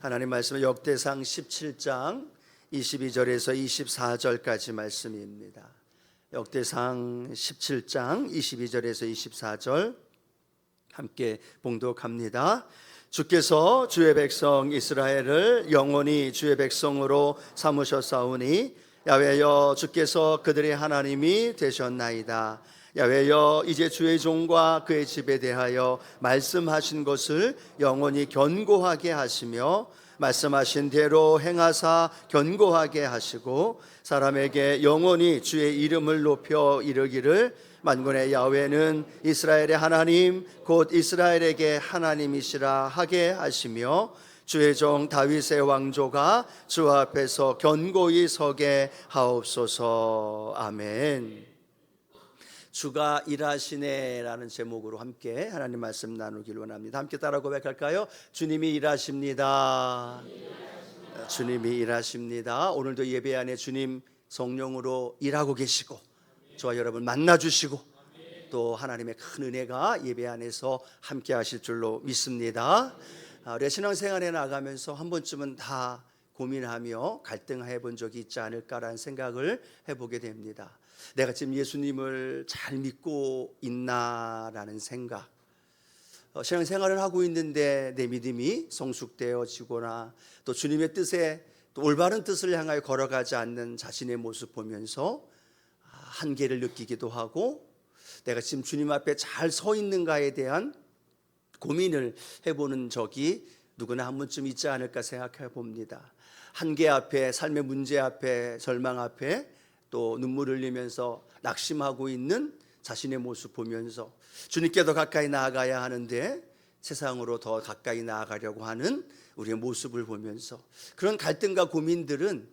하나님 말씀은 역대상 17장 22절에서 24절까지 말씀입니다. 역대상 17장 22절에서 24절 함께 봉독합니다. 주께서 주의 백성 이스라엘을 영원히 주의 백성으로 삼으셨사오니 야훼여 주께서 그들의 하나님이 되셨나이다. 야훼여 이제 주의 종과 그의 집에 대하여 말씀하신 것을 영원히 견고하게 하시며 말씀하신 대로 행하사 견고하게 하시고 사람에게 영원히 주의 이름을 높여 이르기를 만군의 야훼는 이스라엘의 하나님 곧 이스라엘에게 하나님이시라 하게 하시며 주의 종 다윗의 왕조가 주 앞에서 견고히 서게 하옵소서. 아멘. 주가 일하시네라는 제목으로 함께 하나님 말씀 나누기를 원합니다. 함께 따라 고백할까요? 주님이 일하십니다. 주님이 일하십니다. 오늘도 예배 안에 주님 성령으로 일하고 계시고 저와 여러분 만나주시고 또 하나님의 큰 은혜가 예배 안에서 함께 하실 줄로 믿습니다. 우리 신앙생활에 나가면서 한 번쯤은 다 고민하며 갈등해 본 적이 있지 않을까라는 생각을 해보게 됩니다. 내가 지금 예수님을 잘 믿고 있나라는 생각, 신앙생활을 하고 있는데 내 믿음이 성숙되어지거나 또 주님의 뜻에 또 올바른 뜻을 향하여 걸어가지 않는 자신의 모습 보면서 한계를 느끼기도 하고 내가 지금 주님 앞에 잘 서 있는가에 대한 고민을 해보는 적이 누구나 한 번쯤 있지 않을까 생각해 봅니다. 한계 앞에, 삶의 문제 앞에, 절망 앞에 또 눈물 흘리면서 낙심하고 있는 자신의 모습 보면서 주님께 더 가까이 나아가야 하는데 세상으로 더 가까이 나아가려고 하는 우리의 모습을 보면서 그런 갈등과 고민들은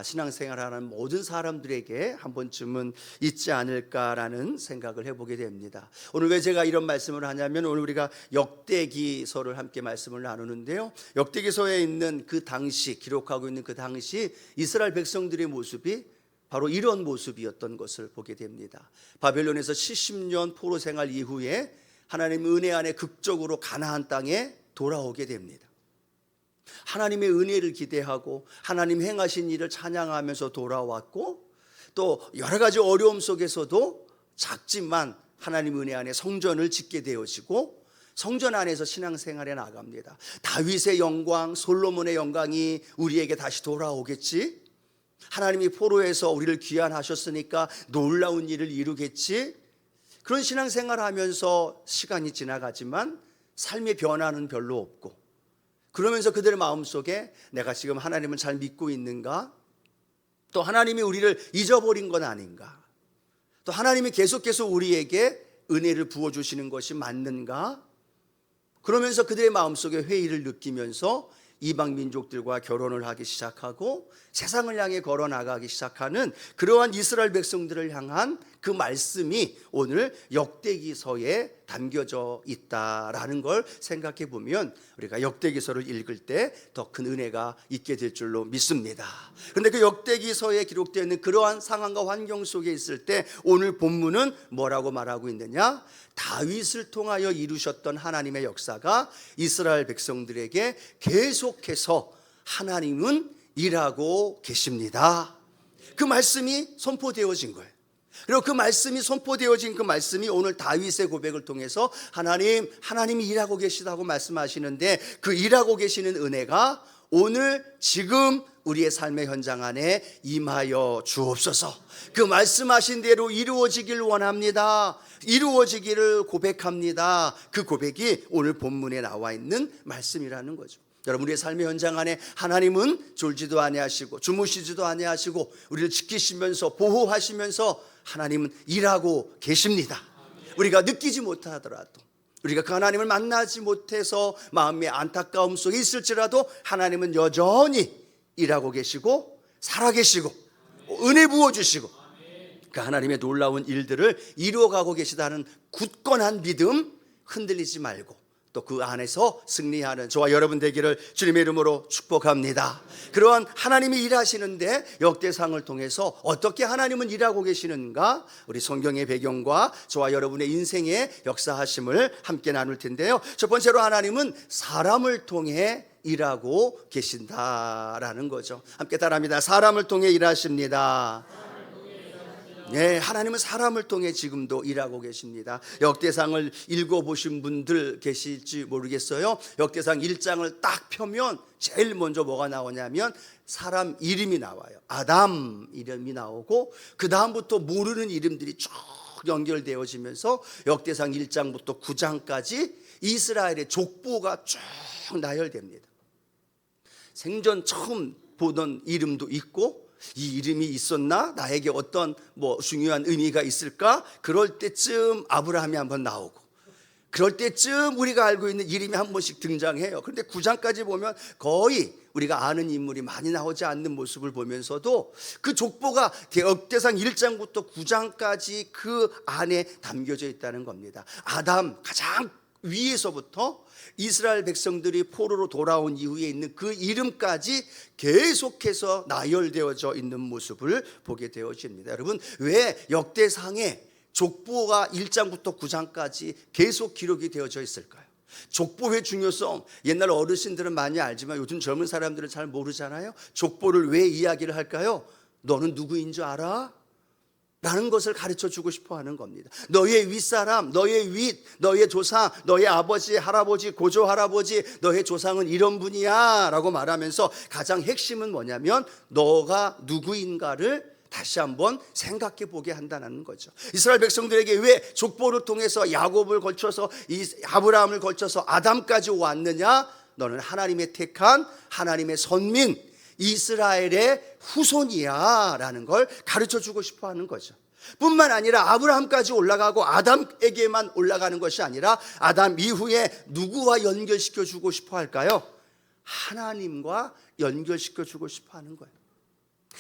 신앙생활하는 모든 사람들에게 한 번쯤은 있지 않을까라는 생각을 해보게 됩니다. 오늘 왜 제가 이런 말씀을 하냐면 오늘 우리가 역대기서를 함께 말씀을 나누는데요, 역대기서에 있는 그 당시, 기록하고 있는 그 당시 이스라엘 백성들의 모습이 바로 이런 모습이었던 것을 보게 됩니다. 바벨론에서 70년 포로 생활 이후에 하나님 은혜 안에 극적으로 가나안 땅에 돌아오게 됩니다. 하나님의 은혜를 기대하고 하나님 행하신 일을 찬양하면서 돌아왔고 또 여러 가지 어려움 속에서도 작지만 하나님 은혜 안에 성전을 짓게 되어지고 성전 안에서 신앙생활에 나갑니다. 다윗의 영광, 솔로몬의 영광이 우리에게 다시 돌아오겠지, 하나님이 포로에서 우리를 귀환하셨으니까 놀라운 일을 이루겠지, 그런 신앙생활을 하면서 시간이 지나가지만 삶의 변화는 별로 없고 그러면서 그들의 마음속에 내가 지금 하나님을 잘 믿고 있는가, 또 하나님이 우리를 잊어버린 건 아닌가, 또 하나님이 계속해서 우리에게 은혜를 부어주시는 것이 맞는가, 그러면서 그들의 마음속에 회의를 느끼면서 이방 민족들과 결혼을 하기 시작하고 세상을 향해 걸어나가기 시작하는 그러한 이스라엘 백성들을 향한 그 말씀이 오늘 역대기서에 담겨져 있다라는 걸 생각해 보면 우리가 역대기서를 읽을 때 더 큰 은혜가 있게 될 줄로 믿습니다. 그런데 그 역대기서에 기록되어 있는 그러한 상황과 환경 속에 있을 때 오늘 본문은 뭐라고 말하고 있느냐? 다윗을 통하여 이루셨던 하나님의 역사가 이스라엘 백성들에게 계속해서 하나님은 일하고 계십니다. 그 말씀이 선포되어진 거예요. 그리고 그 말씀이 선포되어진 그 말씀이 오늘 다윗의 고백을 통해서 하나님이 일하고 계시다고 말씀하시는데 그 일하고 계시는 은혜가 오늘 지금 우리의 삶의 현장 안에 임하여 주옵소서. 그 말씀하신 대로 이루어지길 원합니다. 이루어지기를 고백합니다. 그 고백이 오늘 본문에 나와 있는 말씀이라는 거죠. 여러분, 우리의 삶의 현장 안에 하나님은 졸지도 아니하시고 주무시지도 아니하시고 우리를 지키시면서 보호하시면서 하나님은 일하고 계십니다. 우리가 느끼지 못하더라도, 우리가 그 하나님을 만나지 못해서 마음의 안타까움 속에 있을지라도 하나님은 여전히 일하고 계시고 살아계시고 은혜 부어주시고 그 하나님의 놀라운 일들을 이루어가고 계시다는 굳건한 믿음 흔들리지 말고 또 그 안에서 승리하는 저와 여러분 되기를 주님의 이름으로 축복합니다. 그러한 하나님이 일하시는데 역대상을 통해서 어떻게 하나님은 일하고 계시는가, 우리 성경의 배경과 저와 여러분의 인생의 역사하심을 함께 나눌 텐데요. 첫 번째로 하나님은 사람을 통해 일하고 계신다라는 거죠. 함께 따라합니다. 사람을 통해 일하십니다. 네, 하나님은 사람을 통해 지금도 일하고 계십니다. 역대상을 읽어보신 분들 계실지 모르겠어요. 역대상 1장을 딱 펴면 제일 먼저 뭐가 나오냐면 사람 이름이 나와요. 아담 이름이 나오고 그 다음부터 모르는 이름들이 쭉 연결되어지면서 역대상 1장부터 9장까지 이스라엘의 족보가 쭉 나열됩니다. 생전 처음 보던 이름도 있고, 이 이름이 있었나? 나에게 어떤 중요한 의미가 있을까? 그럴 때쯤 아브라함이 한번 나오고, 그럴 때쯤 우리가 알고 있는 이름이 한 번씩 등장해요. 그런데 9장까지 보면 거의 우리가 아는 인물이 많이 나오지 않는 모습을 보면서도 그 족보가 역대상 1장부터 9장까지 그 안에 담겨져 있다는 겁니다. 아담 가장 위에서부터 이스라엘 백성들이 포로로 돌아온 이후에 있는 그 이름까지 계속해서 나열되어져 있는 모습을 보게 되어집니다. 여러분, 왜 역대상에 족보가 1장부터 9장까지 계속 기록이 되어져 있을까요? 족보의 중요성, 옛날 어르신들은 많이 알지만 요즘 젊은 사람들은 잘 모르잖아요. 족보를 왜 이야기를 할까요? 너는 누구인 줄 알아? 라는 것을 가르쳐 주고 싶어 하는 겁니다. 너의 윗사람, 너의 윗, 너의 조상, 너의 아버지, 할아버지, 고조 할아버지, 너의 조상은 이런 분이야 라고 말하면서 가장 핵심은 뭐냐면 너가 누구인가를 다시 한번 생각해 보게 한다는 거죠. 이스라엘 백성들에게 왜 족보를 통해서 야곱을 거쳐서 아브라함을 거쳐서 아담까지 왔느냐? 너는 하나님의 택한 하나님의 선민 이스라엘의 후손이야 라는 걸 가르쳐주고 싶어 하는 거죠. 뿐만 아니라 아브라함까지 올라가고 아담에게만 올라가는 것이 아니라 아담 이후에 누구와 연결시켜주고 싶어 할까요? 하나님과 연결시켜주고 싶어 하는 거예요.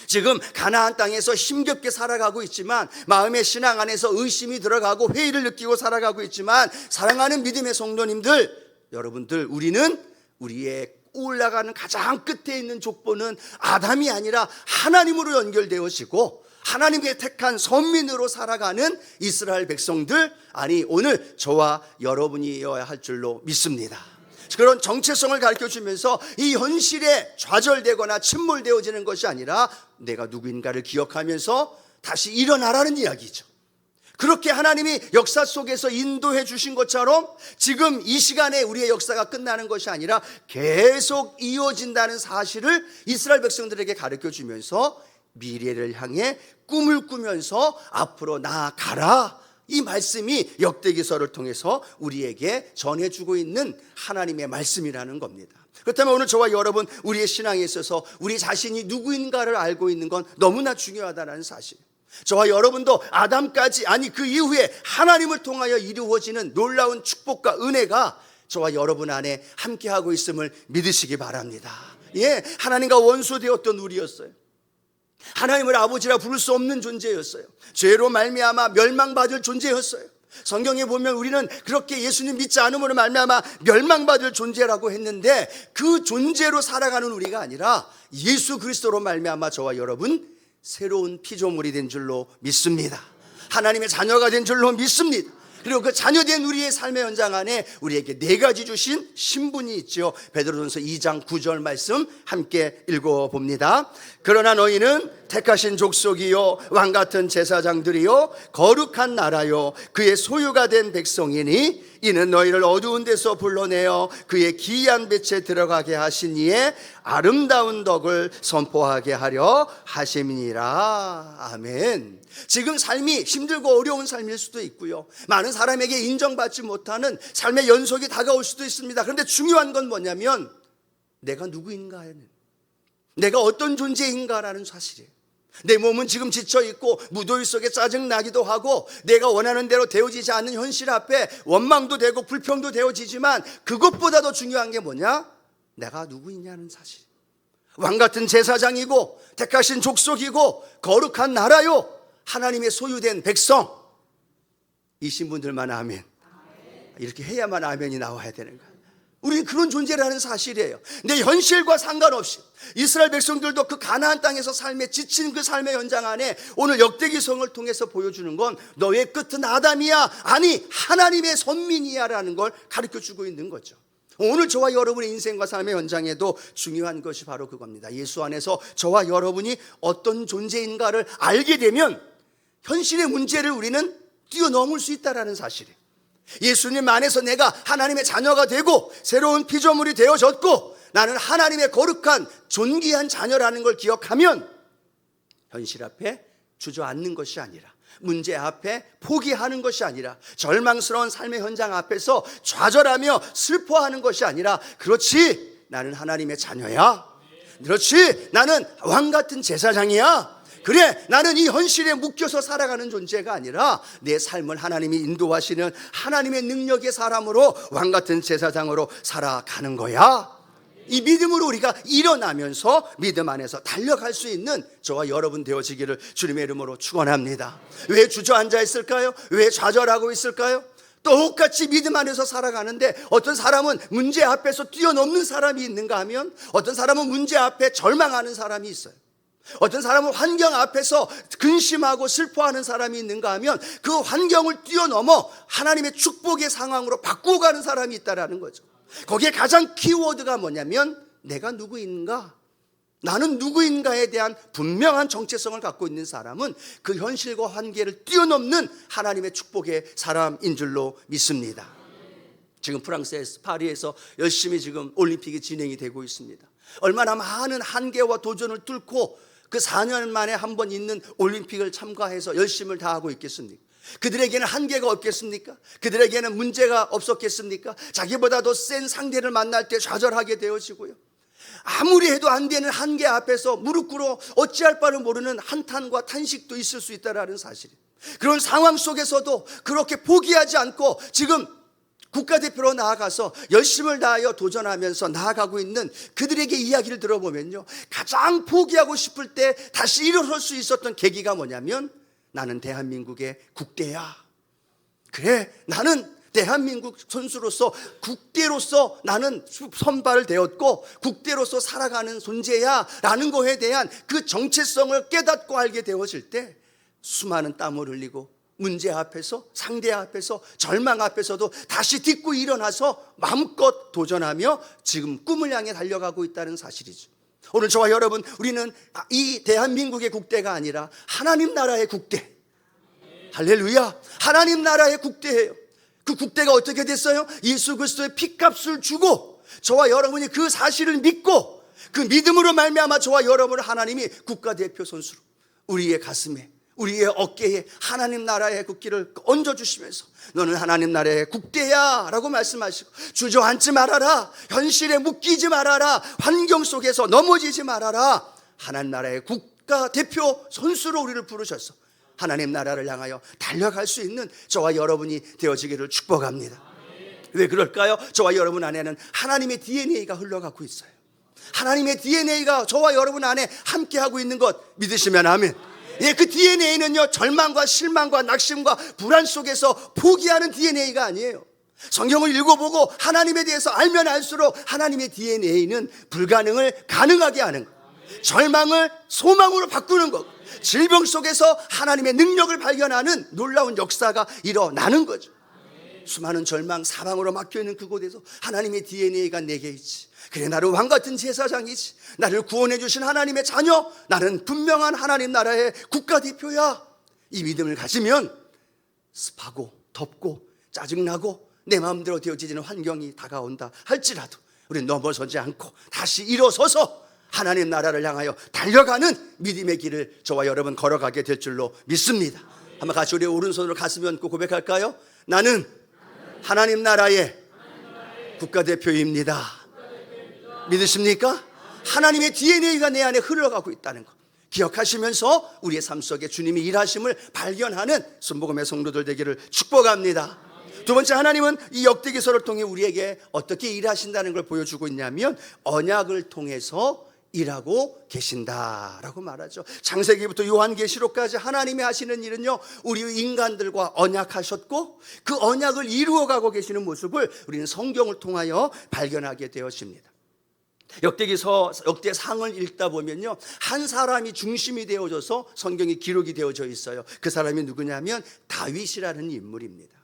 지금 가나안 땅에서 힘겹게 살아가고 있지만 마음의 신앙 안에서 의심이 들어가고 회의를 느끼고 살아가고 있지만 사랑하는 믿음의 성도님들, 여러분들, 우리는 우리의 올라가는 가장 끝에 있는 족보는 아담이 아니라 하나님으로 연결되어지고 하나님의 택한 선민으로 살아가는 이스라엘 백성들, 아니 오늘 저와 여러분이어야 할 줄로 믿습니다. 그런 정체성을 가르쳐주면서 이 현실에 좌절되거나 침몰되어지는 것이 아니라 내가 누구인가를 기억하면서 다시 일어나라는 이야기죠. 그렇게 하나님이 역사 속에서 인도해 주신 것처럼 지금 이 시간에 우리의 역사가 끝나는 것이 아니라 계속 이어진다는 사실을 이스라엘 백성들에게 가르쳐 주면서 미래를 향해 꿈을 꾸면서 앞으로 나아가라, 이 말씀이 역대기서를 통해서 우리에게 전해주고 있는 하나님의 말씀이라는 겁니다. 그렇다면 오늘 저와 여러분, 우리의 신앙에 있어서 우리 자신이 누구인가를 알고 있는 건 너무나 중요하다는 사실, 저와 여러분도 아담까지, 아니 그 이후에 하나님을 통하여 이루어지는 놀라운 축복과 은혜가 저와 여러분 안에 함께하고 있음을 믿으시기 바랍니다. 예, 하나님과 원수되었던 우리였어요. 하나님을 아버지라 부를 수 없는 존재였어요. 죄로 말미암아 멸망받을 존재였어요. 성경에 보면 우리는 그렇게 예수님 믿지 않음으로 말미암아 멸망받을 존재라고 했는데 그 존재로 살아가는 우리가 아니라 예수 그리스도로 말미암아 저와 여러분 새로운 피조물이 된 줄로 믿습니다. 하나님의 자녀가 된 줄로 믿습니다. 그리고 그 자녀된 우리의 삶의 현장 안에 우리에게 네 가지 주신 신분이 있죠. 베드로전서 2장 9절 말씀 함께 읽어봅니다. 그러나 너희는 택하신 족속이요 왕같은 제사장들이요 거룩한 나라요 그의 소유가 된 백성이니 이는 너희를 어두운 데서 불러내어 그의 기이한 빛에 들어가게 하신 이의 아름다운 덕을 선포하게 하려 하심이니라. 아멘. 지금 삶이 힘들고 어려운 삶일 수도 있고요, 많은 사람에게 인정받지 못하는 삶의 연속이 다가올 수도 있습니다. 그런데 중요한 건 뭐냐면 내가 누구인가는, 내가 어떤 존재인가라는 사실이에요. 내 몸은 지금 지쳐있고 무더위 속에 짜증나기도 하고 내가 원하는 대로 되어지지 않는 현실 앞에 원망도 되고 불평도 되어지지만 그것보다 더 중요한 게 뭐냐? 내가 누구이냐는 사실. 왕같은 제사장이고 택하신 족속이고 거룩한 나라요 하나님의 소유된 백성, 이신 분들만 아멘. 이렇게 해야만 아멘이 나와야 되는 거야. 우리는 그런 존재라는 사실이에요. 근데 현실과 상관없이 이스라엘 백성들도 그 가나안 땅에서 삶에 지친 그 삶의 현장 안에 오늘 역대기성을 통해서 보여주는 건 너의 끝은 아담이야, 아니 하나님의 선민이야 라는 걸 가르쳐주고 있는 거죠. 오늘 저와 여러분의 인생과 삶의 현장에도 중요한 것이 바로 그겁니다. 예수 안에서 저와 여러분이 어떤 존재인가를 알게 되면 현실의 문제를 우리는 뛰어넘을 수 있다는 사실이에요. 예수님 안에서 내가 하나님의 자녀가 되고 새로운 피조물이 되어졌고 나는 하나님의 거룩한 존귀한 자녀라는 걸 기억하면 현실 앞에 주저앉는 것이 아니라, 문제 앞에 포기하는 것이 아니라, 절망스러운 삶의 현장 앞에서 좌절하며 슬퍼하는 것이 아니라, 그렇지 나는 하나님의 자녀야, 그렇지 나는 왕같은 제사장이야, 그래 나는 이 현실에 묶여서 살아가는 존재가 아니라 내 삶을 하나님이 인도하시는 하나님의 능력의 사람으로 왕같은 제사장으로 살아가는 거야. 이 믿음으로 우리가 일어나면서 믿음 안에서 달려갈 수 있는 저와 여러분 되어지기를 주님의 이름으로 축원합니다. 왜 주저앉아 있을까요? 왜 좌절하고 있을까요? 똑같이 믿음 안에서 살아가는데 어떤 사람은 문제 앞에서 뛰어넘는 사람이 있는가 하면 어떤 사람은 문제 앞에 절망하는 사람이 있어요. 어떤 사람은 환경 앞에서 근심하고 슬퍼하는 사람이 있는가 하면 그 환경을 뛰어넘어 하나님의 축복의 상황으로 바꾸어 가는 사람이 있다는 거죠. 거기에 가장 키워드가 뭐냐면 내가 누구인가, 나는 누구인가에 대한 분명한 정체성을 갖고 있는 사람은 그 현실과 한계를 뛰어넘는 하나님의 축복의 사람인 줄로 믿습니다. 지금 프랑스의 파리에서 열심히 지금 올림픽이 진행이 되고 있습니다. 얼마나 많은 한계와 도전을 뚫고 그 4년 만에 한 번 있는 올림픽을 참가해서 열심을 다하고 있겠습니까? 그들에게는 한계가 없겠습니까? 그들에게는 문제가 없었겠습니까? 자기보다 더 센 상대를 만날 때 좌절하게 되어지고요, 아무리 해도 안 되는 한계 앞에서 무릎 꿇어 어찌할 바를 모르는 한탄과 탄식도 있을 수 있다는 사실. 그런 상황 속에서도 그렇게 포기하지 않고 지금 국가대표로 나아가서 열심을 다하여 도전하면서 나아가고 있는 그들에게 이야기를 들어보면요, 가장 포기하고 싶을 때 다시 일어설 수 있었던 계기가 뭐냐면 나는 대한민국의 국대야. 그래 나는 대한민국 선수로서 국대로서 나는 선발을 되었고 국대로서 살아가는 존재야 라는 것에 대한 그 정체성을 깨닫고 알게 되어질 때 수많은 땀을 흘리고 문제 앞에서, 상대 앞에서, 절망 앞에서도 다시 딛고 일어나서 마음껏 도전하며 지금 꿈을 향해 달려가고 있다는 사실이죠. 오늘 저와 여러분, 우리는 이 대한민국의 국대가 아니라 하나님 나라의 국대, 할렐루야, 하나님 나라의 국대예요. 그 국대가 어떻게 됐어요? 예수 그리스도의 피값을 주고 저와 여러분이 그 사실을 믿고 그 믿음으로 말미암아 저와 여러분을 하나님이 국가대표 선수로 우리의 가슴에, 우리의 어깨에 하나님 나라의 국기를 얹어주시면서 너는 하나님 나라의 국대야 라고 말씀하시고, 주저앉지 말아라, 현실에 묶이지 말아라, 환경 속에서 넘어지지 말아라, 하나님 나라의 국가대표 선수로 우리를 부르셔서 하나님 나라를 향하여 달려갈 수 있는 저와 여러분이 되어지기를 축복합니다. 왜 그럴까요? 저와 여러분 안에는 하나님의 DNA가 흘러가고 있어요. 하나님의 DNA가 저와 여러분 안에 함께하고 있는 것 믿으시면 아멘. 예, 그 DNA는요, 절망과 실망과 낙심과 불안 속에서 포기하는 DNA가 아니에요. 성경을 읽어보고 하나님에 대해서 알면 알수록 하나님의 DNA는 불가능을 가능하게 하는 것, 절망을 소망으로 바꾸는 것, 질병 속에서 하나님의 능력을 발견하는 놀라운 역사가 일어나는 거죠. 수많은 절망, 사망으로 막혀있는 그곳에서 하나님의 DNA가 내게 있지, 그래 나를 왕같은 제사장이지, 나를 구원해 주신 하나님의 자녀, 나는 분명한 하나님 나라의 국가대표야. 이 믿음을 가지면 습하고 덥고 짜증나고 내 마음대로 되어지는 환경이 다가온다 할지라도 우리는 넘어서지 않고 다시 일어서서 하나님 나라를 향하여 달려가는 믿음의 길을 저와 여러분 걸어가게 될 줄로 믿습니다. 한번 같이 우리 오른손으로 가슴에 얹고 고백할까요? 나는 하나님 나라의 국가대표입니다. 믿으십니까? 하나님의 DNA가 내 안에 흘러가고 있다는 것 기억하시면서 우리의 삶 속에 주님이 일하심을 발견하는 순복음의 성도들 되기를 축복합니다. 두 번째, 하나님은 이 역대기서를 통해 우리에게 어떻게 일하신다는 걸 보여주고 있냐면 언약을 통해서 일하고 계신다라고 말하죠. 창세기부터 요한계시록까지 하나님이 하시는 일은요, 우리 인간들과 언약하셨고 그 언약을 이루어가고 계시는 모습을 우리는 성경을 통하여 발견하게 되었습니다. 역대상을 읽다 보면요, 한 사람이 중심이 되어져서 성경에 기록이 되어져 있어요. 그 사람이 누구냐면 다윗이라는 인물입니다.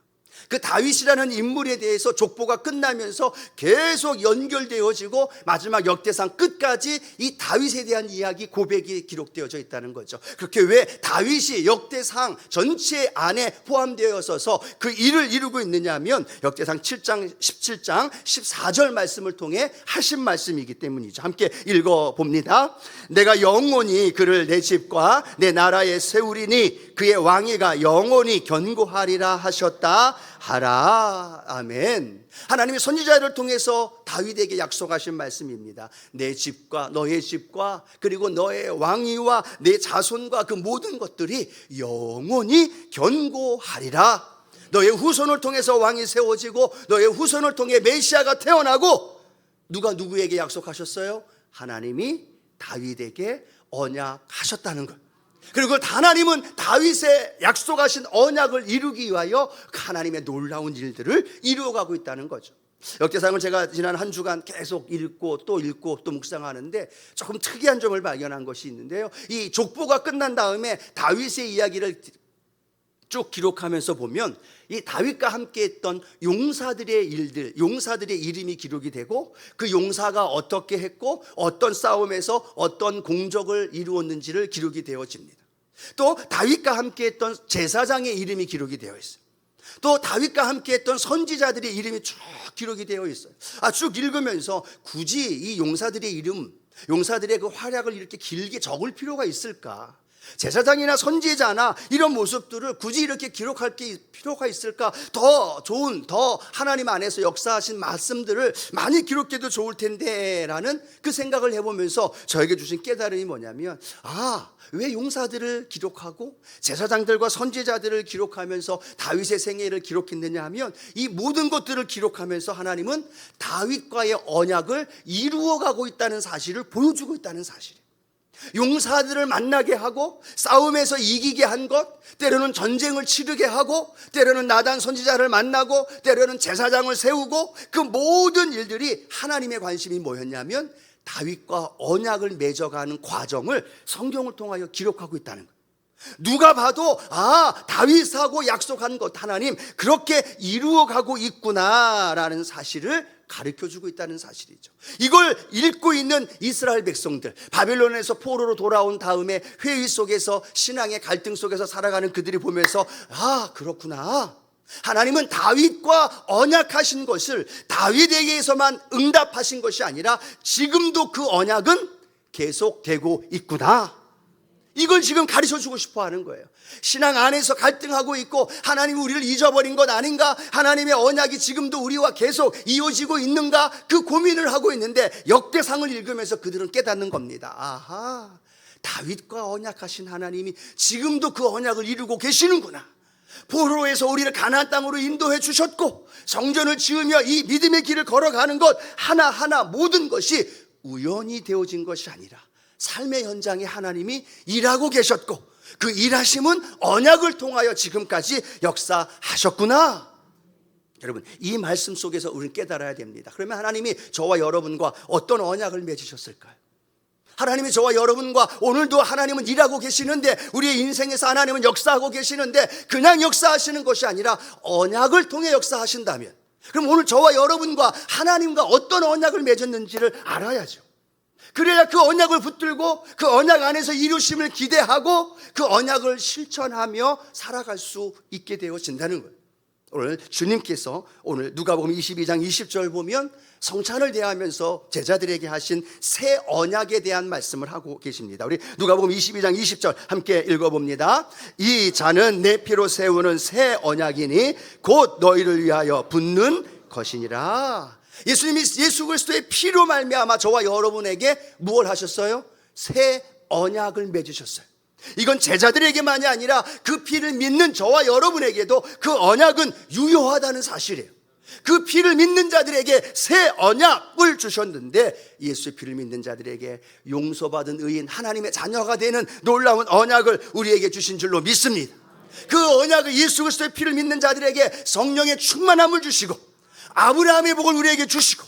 그 다윗이라는 인물에 대해서 족보가 끝나면서 계속 연결되어지고 마지막 역대상 끝까지 이 다윗에 대한 이야기, 고백이 기록되어져 있다는 거죠. 그렇게 왜 다윗이 역대상 전체 안에 포함되어 있어서 그 일을 이루고 있느냐 하면 역대상 7장 17장 14절 말씀을 통해 하신 말씀이기 때문이죠. 함께 읽어봅니다. 내가 영원히 그를 내 집과 내 나라에 세우리니 그의 왕위가 영원히 견고하리라 하셨다 하라. 아멘. 하나님이 선지자를 통해서 다윗에게 약속하신 말씀입니다. 내 집과 너의 집과 그리고 너의 왕위와 내 자손과 그 모든 것들이 영원히 견고하리라. 너의 후손을 통해서 왕이 세워지고 너의 후손을 통해 메시아가 태어나고, 누가 누구에게 약속하셨어요? 하나님이 다윗에게 언약하셨다는 것. 그리고 하나님은 다윗의 약속하신 언약을 이루기 위하여 하나님의 놀라운 일들을 이루어가고 있다는 거죠. 역대상을 제가 지난 한 주간 계속 읽고 또 묵상하는데 조금 특이한 점을 발견한 것이 있는데요, 이 족보가 끝난 다음에 다윗의 이야기를 쭉 기록하면서 보면 이 다윗과 함께 했던 용사들의 일들, 용사들의 이름이 기록이 되고 그 용사가 어떻게 했고 어떤 싸움에서 어떤 공적을 이루었는지를 기록이 되어집니다. 또 다윗과 함께 했던 제사장의 이름이 기록이 되어 있어요. 또 다윗과 함께 했던 선지자들의 이름이 쭉 기록이 되어 있어요. 쭉 읽으면서 굳이 이 용사들의 이름, 용사들의 그 활약을 이렇게 길게 적을 필요가 있을까? 제사장이나 선지자나 이런 모습들을 굳이 이렇게 기록할 게 필요가 있을까? 더 좋은, 더 하나님 안에서 역사하신 말씀들을 많이 기록해도 좋을 텐데 라는 그 생각을 해보면서 저에게 주신 깨달음이 뭐냐면, 왜 용사들을 기록하고 제사장들과 선지자들을 기록하면서 다윗의 생애를 기록했느냐 하면, 이 모든 것들을 기록하면서 하나님은 다윗과의 언약을 이루어가고 있다는 사실을 보여주고 있다는 사실이에요. 용사들을 만나게 하고 싸움에서 이기게 한 것, 때로는 전쟁을 치르게 하고 때로는 나단 선지자를 만나고 때로는 제사장을 세우고, 그 모든 일들이 하나님의 관심이 뭐였냐면 다윗과 언약을 맺어가는 과정을 성경을 통하여 기록하고 있다는 거예요. 누가 봐도 다윗하고 약속한 것 하나님 그렇게 이루어가고 있구나라는 사실을 가르쳐주고 있다는 사실이죠. 이걸 읽고 있는 이스라엘 백성들, 바벨론에서 포로로 돌아온 다음에 회의 속에서 신앙의 갈등 속에서 살아가는 그들이 보면서 그렇구나, 하나님은 다윗과 언약하신 것을 다윗에게서만 응답하신 것이 아니라 지금도 그 언약은 계속되고 있구나, 이걸 지금 가르쳐주고 싶어 하는 거예요. 신앙 안에서 갈등하고 있고 하나님이 우리를 잊어버린 것 아닌가, 하나님의 언약이 지금도 우리와 계속 이어지고 있는가, 그 고민을 하고 있는데 역대상을 읽으면서 그들은 깨닫는 겁니다. 다윗과 언약하신 하나님이 지금도 그 언약을 이루고 계시는구나. 포로에서 우리를 가나안 땅으로 인도해 주셨고 성전을 지으며 이 믿음의 길을 걸어가는 것 하나하나 모든 것이 우연히 되어진 것이 아니라 삶의 현장에 하나님이 일하고 계셨고 그 일하심은 언약을 통하여 지금까지 역사하셨구나. 여러분, 이 말씀 속에서 우리는 깨달아야 됩니다. 그러면 하나님이 저와 여러분과 어떤 언약을 맺으셨을까요? 하나님이 저와 여러분과 오늘도 하나님은 일하고 계시는데, 우리의 인생에서 하나님은 역사하고 계시는데 그냥 역사하시는 것이 아니라 언약을 통해 역사하신다면, 그럼 오늘 저와 여러분과 하나님과 어떤 언약을 맺었는지를 알아야죠. 그래야 그 언약을 붙들고 그 언약 안에서 이루심을 기대하고 그 언약을 실천하며 살아갈 수 있게 되어진다는 거예요. 오늘 주님께서 오늘 누가복음 22장 20절 보면 성찬을 대하면서 제자들에게 하신 새 언약에 대한 말씀을 하고 계십니다. 우리 누가복음 22장 20절 함께 읽어봅니다. 이 잔은 내 피로 세우는 새 언약이니 곧 너희를 위하여 붓는 것이니라. 예수님이 예수 그리스도의 피로 말미암아 저와 여러분에게 무엇 하셨어요? 새 언약을 맺으셨어요. 이건 제자들에게만이 아니라 그 피를 믿는 저와 여러분에게도 그 언약은 유효하다는 사실이에요. 그 피를 믿는 자들에게 새 언약을 주셨는데, 예수의 피를 믿는 자들에게 용서받은 의인, 하나님의 자녀가 되는 놀라운 언약을 우리에게 주신 줄로 믿습니다. 그 언약을, 예수 그리스도의 피를 믿는 자들에게 성령의 충만함을 주시고 아브라함의 복을 우리에게 주시고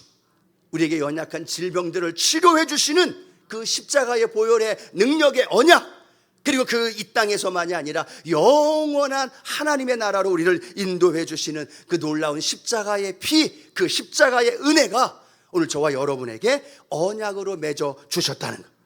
우리에게 연약한 질병들을 치료해 주시는 그 십자가의 보혈의 능력의 언약, 그리고 그 이 땅에서만이 아니라 영원한 하나님의 나라로 우리를 인도해 주시는 그 놀라운 십자가의 피, 그 십자가의 은혜가 오늘 저와 여러분에게 언약으로 맺어 주셨다는 것.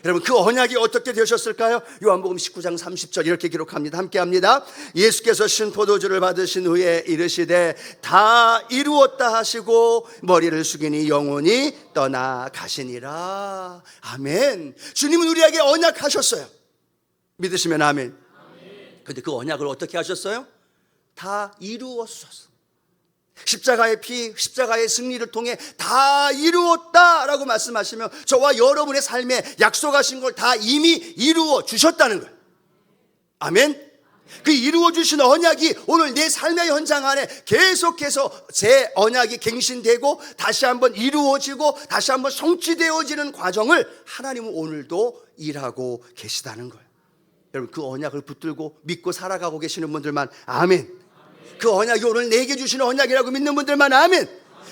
여러분, 그 언약이 어떻게 되셨을까요? 요한복음 19장 30절 이렇게 기록합니다. 함께 합니다. 예수께서 신 포도주를 받으신 후에 이르시되 다 이루었다 하시고 머리를 숙이니 영혼이 떠나가시니라. 아멘. 주님은 우리에게 언약하셨어요. 믿으시면 아멘. 그런데 그 언약을 어떻게 하셨어요? 다 이루었어. 십자가의 피, 십자가의 승리를 통해 다 이루었다라고 말씀하시며 저와 여러분의 삶에 약속하신 걸 다 이미 이루어 주셨다는 거예요. 아멘. 그 이루어 주신 언약이 오늘 내 삶의 현장 안에 계속해서 제 언약이 갱신되고 다시 한번 이루어지고 다시 한번 성취되어지는 과정을 하나님은 오늘도 일하고 계시다는 거예요. 여러분, 그 언약을 붙들고 믿고 살아가고 계시는 분들만 아멘. 그 언약이 오늘 내게 주시는 언약이라고 믿는 분들만 아멘.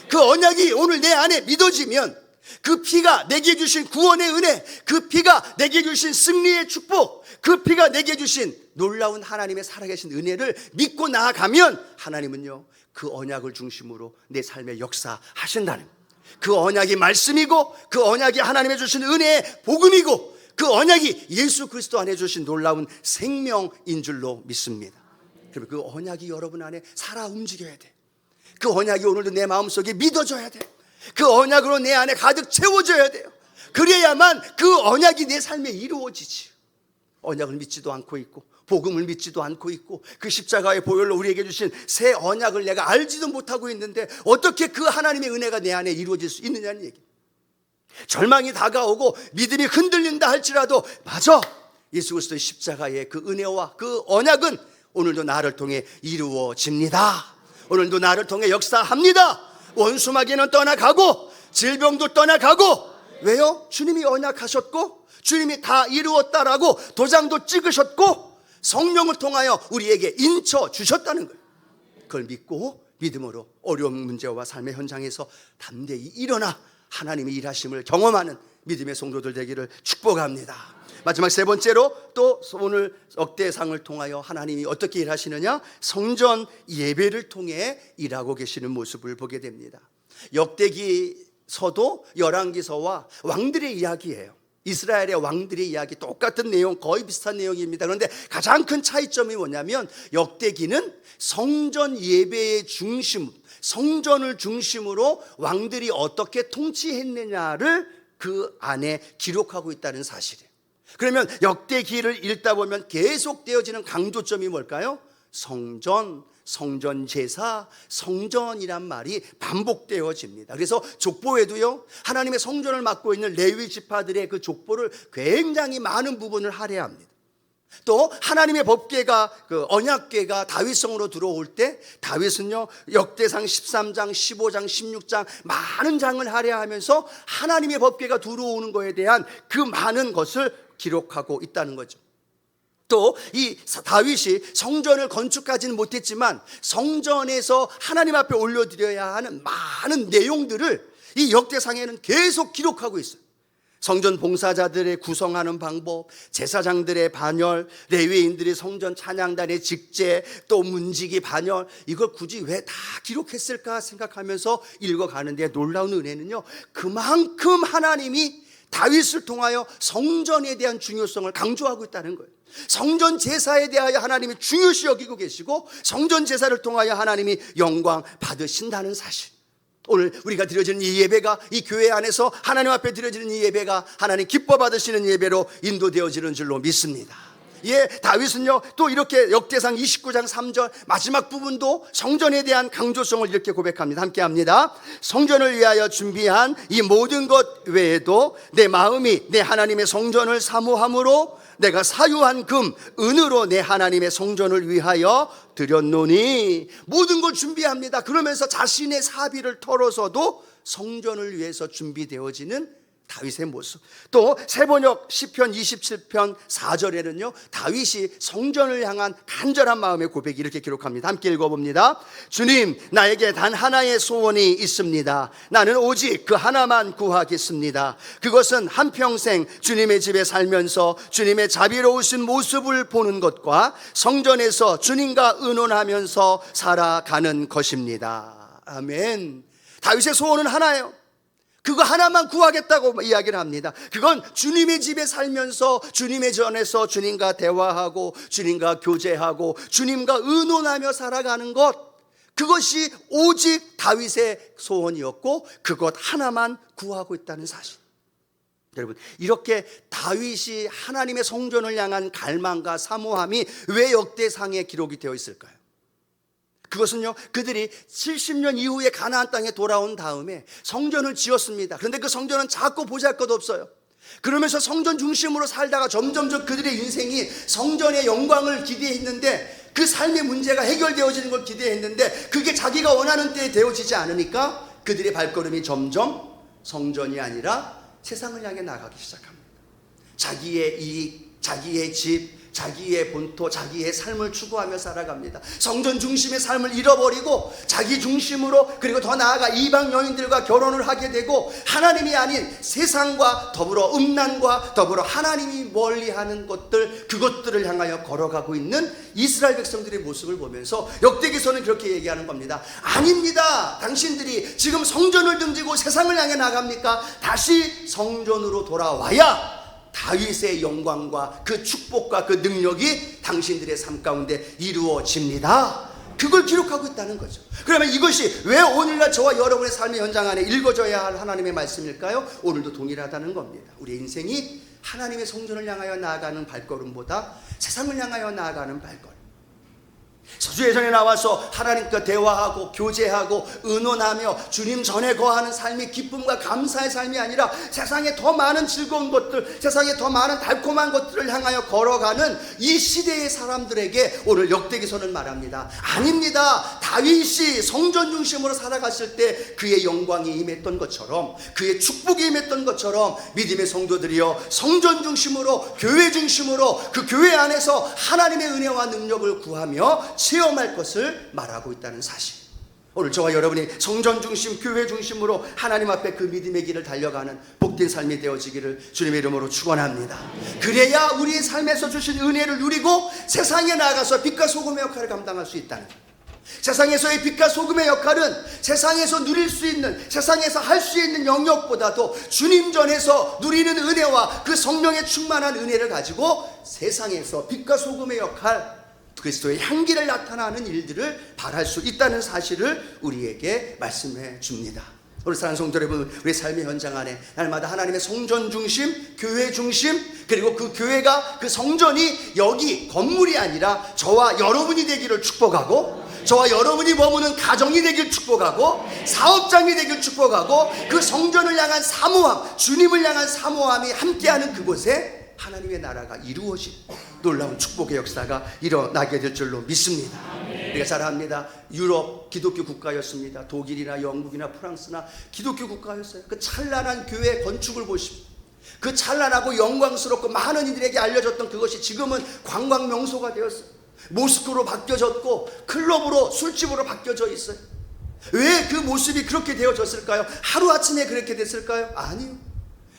그 언약이 오늘 내 안에 믿어지면 그 피가 내게 주신 구원의 은혜, 그 피가 내게 주신 승리의 축복, 그 피가 내게 주신 놀라운 하나님의 살아계신 은혜를 믿고 나아가면 하나님은요, 그 언약을 중심으로 내 삶에 역사하신다는 거예요. 그 언약이 말씀이고 그 언약이 하나님의 주신 은혜의 복음이고 그 언약이 예수 그리스도 안에 주신 놀라운 생명인 줄로 믿습니다. 그럼 그 언약이 여러분 안에 살아 움직여야 돼. 그 언약이 오늘도 내 마음속에 믿어져야 돼. 그 언약으로 내 안에 가득 채워져야 돼요. 그래야만 그 언약이 내 삶에 이루어지지. 언약을 믿지도 않고 있고 복음을 믿지도 않고 있고 그 십자가의 보혈로 우리에게 주신 새 언약을 내가 알지도 못하고 있는데 어떻게 그 하나님의 은혜가 내 안에 이루어질 수 있느냐는 얘기. 절망이 다가오고 믿음이 흔들린다 할지라도 맞아, 예수 그리스도의 십자가의 그 은혜와 그 언약은 오늘도 나를 통해 이루어집니다. 오늘도 나를 통해 역사합니다. 원수마귀는 떠나가고 질병도 떠나가고. 왜요? 주님이 언약하셨고 주님이 다 이루었다라고 도장도 찍으셨고 성령을 통하여 우리에게 인쳐 주셨다는 거예요. 그걸 믿고 믿음으로 어려운 문제와 삶의 현장에서 담대히 일어나 하나님의 일하심을 경험하는 믿음의 성도들 되기를 축복합니다. 마지막 세 번째로 또 오늘 역대상을 통하여 하나님이 어떻게 일하시느냐, 성전 예배를 통해 일하고 계시는 모습을 보게 됩니다. 역대기서도 열왕기서와 왕들의 이야기예요. 이스라엘의 왕들의 이야기, 똑같은 내용, 거의 비슷한 내용입니다. 그런데 가장 큰 차이점이 뭐냐면 역대기는 성전 예배의 중심, 성전을 중심으로 왕들이 어떻게 통치했느냐를 그 안에 기록하고 있다는 사실이에요. 그러면 역대기를 읽다 보면 계속되어지는 강조점이 뭘까요? 성전, 성전제사, 성전이란 말이 반복되어집니다. 그래서 족보에도요, 하나님의 성전을 맡고 있는 레위 지파들의 그 족보를 굉장히 많은 부분을 할애합니다. 또 하나님의 법궤가, 그 언약궤가 다윗성으로 들어올 때 다윗은요 역대상 13장, 15장, 16장 많은 장을 할애하면서 하나님의 법궤가 들어오는 것에 대한 그 많은 것을 기록하고 있다는 거죠. 또 이 다윗이 성전을 건축하지는 못했지만 성전에서 하나님 앞에 올려드려야 하는 많은 내용들을 이 역대상에는 계속 기록하고 있어요. 성전 봉사자들의 구성하는 방법, 제사장들의 반열, 레위인들의 성전 찬양단의 직제, 또 문지기 반열, 이걸 굳이 왜 다 기록했을까 생각하면서 읽어가는데 놀라운 은혜는요, 그만큼 하나님이 다윗을 통하여 성전에 대한 중요성을 강조하고 있다는 거예요. 성전 제사에 대하여 하나님이 중요시 여기고 계시고 성전 제사를 통하여 하나님이 영광 받으신다는 사실. 오늘 우리가 드려지는 이 예배가, 이 교회 안에서 하나님 앞에 드려지는 이 예배가 하나님 기뻐 받으시는 예배로 인도되어지는 줄로 믿습니다. 예, 다윗은요 또 이렇게 역대상 29장 3절 마지막 부분도 성전에 대한 강조성을 이렇게 고백합니다. 함께 합니다. 성전을 위하여 준비한 이 모든 것 외에도 내 마음이 내 하나님의 성전을 사모함으로 내가 사유한 금 은으로 내 하나님의 성전을 위하여 드렸노니. 모든 걸 준비합니다. 그러면서 자신의 사비를 털어서도 성전을 위해서 준비되어지는 다윗의 모습. 또 세번역 시편 27편 4절에는요 다윗이 성전을 향한 간절한 마음의 고백이 이렇게 기록합니다. 함께 읽어봅니다. 주님, 나에게 단 하나의 소원이 있습니다. 나는 오직 그 하나만 구하겠습니다. 그것은 한평생 주님의 집에 살면서 주님의 자비로우신 모습을 보는 것과 성전에서 주님과 의논하면서 살아가는 것입니다. 아멘. 다윗의 소원은 하나예요. 그거 하나만 구하겠다고 이야기를 합니다. 그건 주님의 집에 살면서 주님의 전에서 주님과 대화하고 주님과 교제하고 주님과 의논하며 살아가는 것, 그것이 오직 다윗의 소원이었고 그것 하나만 구하고 있다는 사실. 여러분, 이렇게 다윗이 하나님의 성전을 향한 갈망과 사모함이 왜 역대상에 기록이 되어 있을까요? 그것은요 그들이 70년 이후에 가나안 땅에 돌아온 다음에 성전을 지었습니다. 그런데 그 성전은 작고 보잘것없어요. 그러면서 성전 중심으로 살다가 점점점 그들의 인생이 성전의 영광을 기대했는데 그 삶의 문제가 해결되어지는 걸 기대했는데 그게 자기가 원하는 때에 되어지지 않으니까 그들의 발걸음이 점점 성전이 아니라 세상을 향해 나가기 시작합니다. 자기의 이익, 자기의 집, 자기의 본토, 자기의 삶을 추구하며 살아갑니다. 성전 중심의 삶을 잃어버리고 자기 중심으로, 그리고 더 나아가 이방 여인들과 결혼을 하게 되고 하나님이 아닌 세상과 더불어 음란과 더불어 하나님이 멀리하는 것들, 그것들을 향하여 걸어가고 있는 이스라엘 백성들의 모습을 보면서 역대기서는 그렇게 얘기하는 겁니다. 아닙니다. 당신들이 지금 성전을 등지고 세상을 향해 나갑니까? 다시 성전으로 돌아와야 다윗의 영광과 그 축복과 그 능력이 당신들의 삶 가운데 이루어집니다. 그걸 기록하고 있다는 거죠. 그러면 이것이 왜 오늘날 저와 여러분의 삶의 현장 안에 읽어져야 할 하나님의 말씀일까요? 오늘도 동일하다는 겁니다. 우리의 인생이 하나님의 성전을 향하여 나아가는 발걸음보다 세상을 향하여 나아가는 발걸음. 서주예전에 나와서 하나님과 대화하고 교제하고 의논하며 주님 전에 거하는 삶이 기쁨과 감사의 삶이 아니라 세상에 더 많은 즐거운 것들, 세상에 더 많은 달콤한 것들을 향하여 걸어가는 이 시대의 사람들에게 오늘 역대기서는 말합니다. 아닙니다. 다윗이 성전 중심으로 살아갔을 때 그의 영광이 임했던 것처럼, 그의 축복이 임했던 것처럼 믿음의 성도들이여 성전 중심으로, 교회 중심으로 그 교회 안에서 하나님의 은혜와 능력을 구하며 체험할 것을 말하고 있다는 사실. 오늘 저와 여러분이 성전 중심, 교회 중심으로 하나님 앞에 그 믿음의 길을 달려가는 복된 삶이 되어지기를 주님의 이름으로 축원합니다. 그래야 우리의 삶에서 주신 은혜를 누리고 세상에 나가서 빛과 소금의 역할을 감당할 수 있다는 거예요. 세상에서의 빛과 소금의 역할은 세상에서 누릴 수 있는, 세상에서 할 수 있는 영역보다도 주님 전에서 누리는 은혜와 그 성령의 충만한 은혜를 가지고 세상에서 빛과 소금의 역할, 그리스도의 향기를 나타나는 일들을 바랄 수 있다는 사실을 우리에게 말씀해 줍니다. 우리 사랑하는 성도 여러분, 우리 삶의 현장 안에 날마다 하나님의 성전 중심, 교회 중심, 그리고 그 교회가, 그 성전이 여기 건물이 아니라 저와 여러분이 되기를 축복하고, 저와 여러분이 머무는 가정이 되길 축복하고, 사업장이 되길 축복하고, 그 성전을 향한 사모함, 주님을 향한 사모함이 함께하는 그곳에 하나님의 나라가 이루어진 놀라운 축복의 역사가 일어나게 될 줄로 믿습니다. 우리가 잘 압니다. 유럽 기독교 국가였습니다. 독일이나 영국이나 프랑스나 기독교 국가였어요. 그 찬란한 교회 건축을 보십시오. 그 찬란하고 영광스럽고 많은 이들에게 알려졌던 그것이 지금은 관광 명소가 되었어요. 모스크로 바뀌어졌고 클럽으로, 술집으로 바뀌어져 있어요. 왜 그 모습이 그렇게 되어졌을까요? 하루아침에 그렇게 됐을까요? 아니요.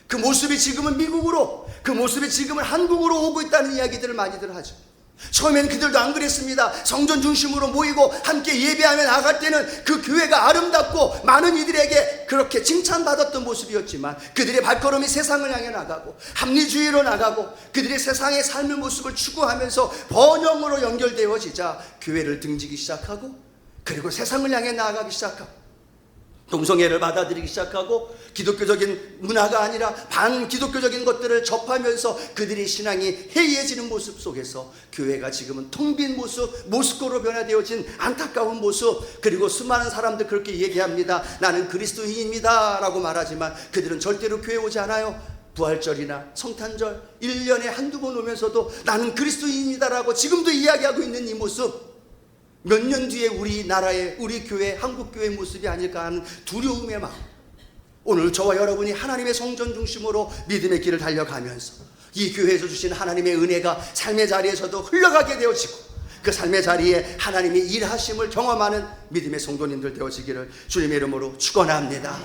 그 모습이 지금은 미국으로, 그 모습이 지금은 한국으로 오고 있다는 이야기들을 많이들 하죠. 처음에는 그들도 안 그랬습니다. 성전 중심으로 모이고 함께 예배하며 나갈 때는 그 교회가 아름답고 많은 이들에게 그렇게 칭찬받았던 모습이었지만 그들의 발걸음이 세상을 향해 나가고 합리주의로 나가고 그들의 세상의 삶의 모습을 추구하면서 번영으로 연결되어지자 교회를 등지기 시작하고, 그리고 세상을 향해 나아가기 시작하고, 동성애를 받아들이기 시작하고 기독교적인 문화가 아니라 반기독교적인 것들을 접하면서 그들의 신앙이 해이해지는 모습 속에서 교회가 지금은 텅 빈 모습, 모스크로 변화되어진 안타까운 모습, 그리고 수많은 사람들 그렇게 얘기합니다. 나는 그리스도인입니다 라고 말하지만 그들은 절대로 교회 오지 않아요. 부활절이나 성탄절 1년에 한두 번 오면서도 나는 그리스도인입니다 라고 지금도 이야기하고 있는 이 모습, 몇 년 뒤에 우리나라의 우리 교회 한국교회 모습이 아닐까 하는 두려움의 마음. 오늘 저와 여러분이 하나님의 성전 중심으로 믿음의 길을 달려가면서 이 교회에서 주신 하나님의 은혜가 삶의 자리에서도 흘러가게 되어지고 그 삶의 자리에 하나님이 일하심을 경험하는 믿음의 성도님들 되어지기를 주님의 이름으로 축원합니다.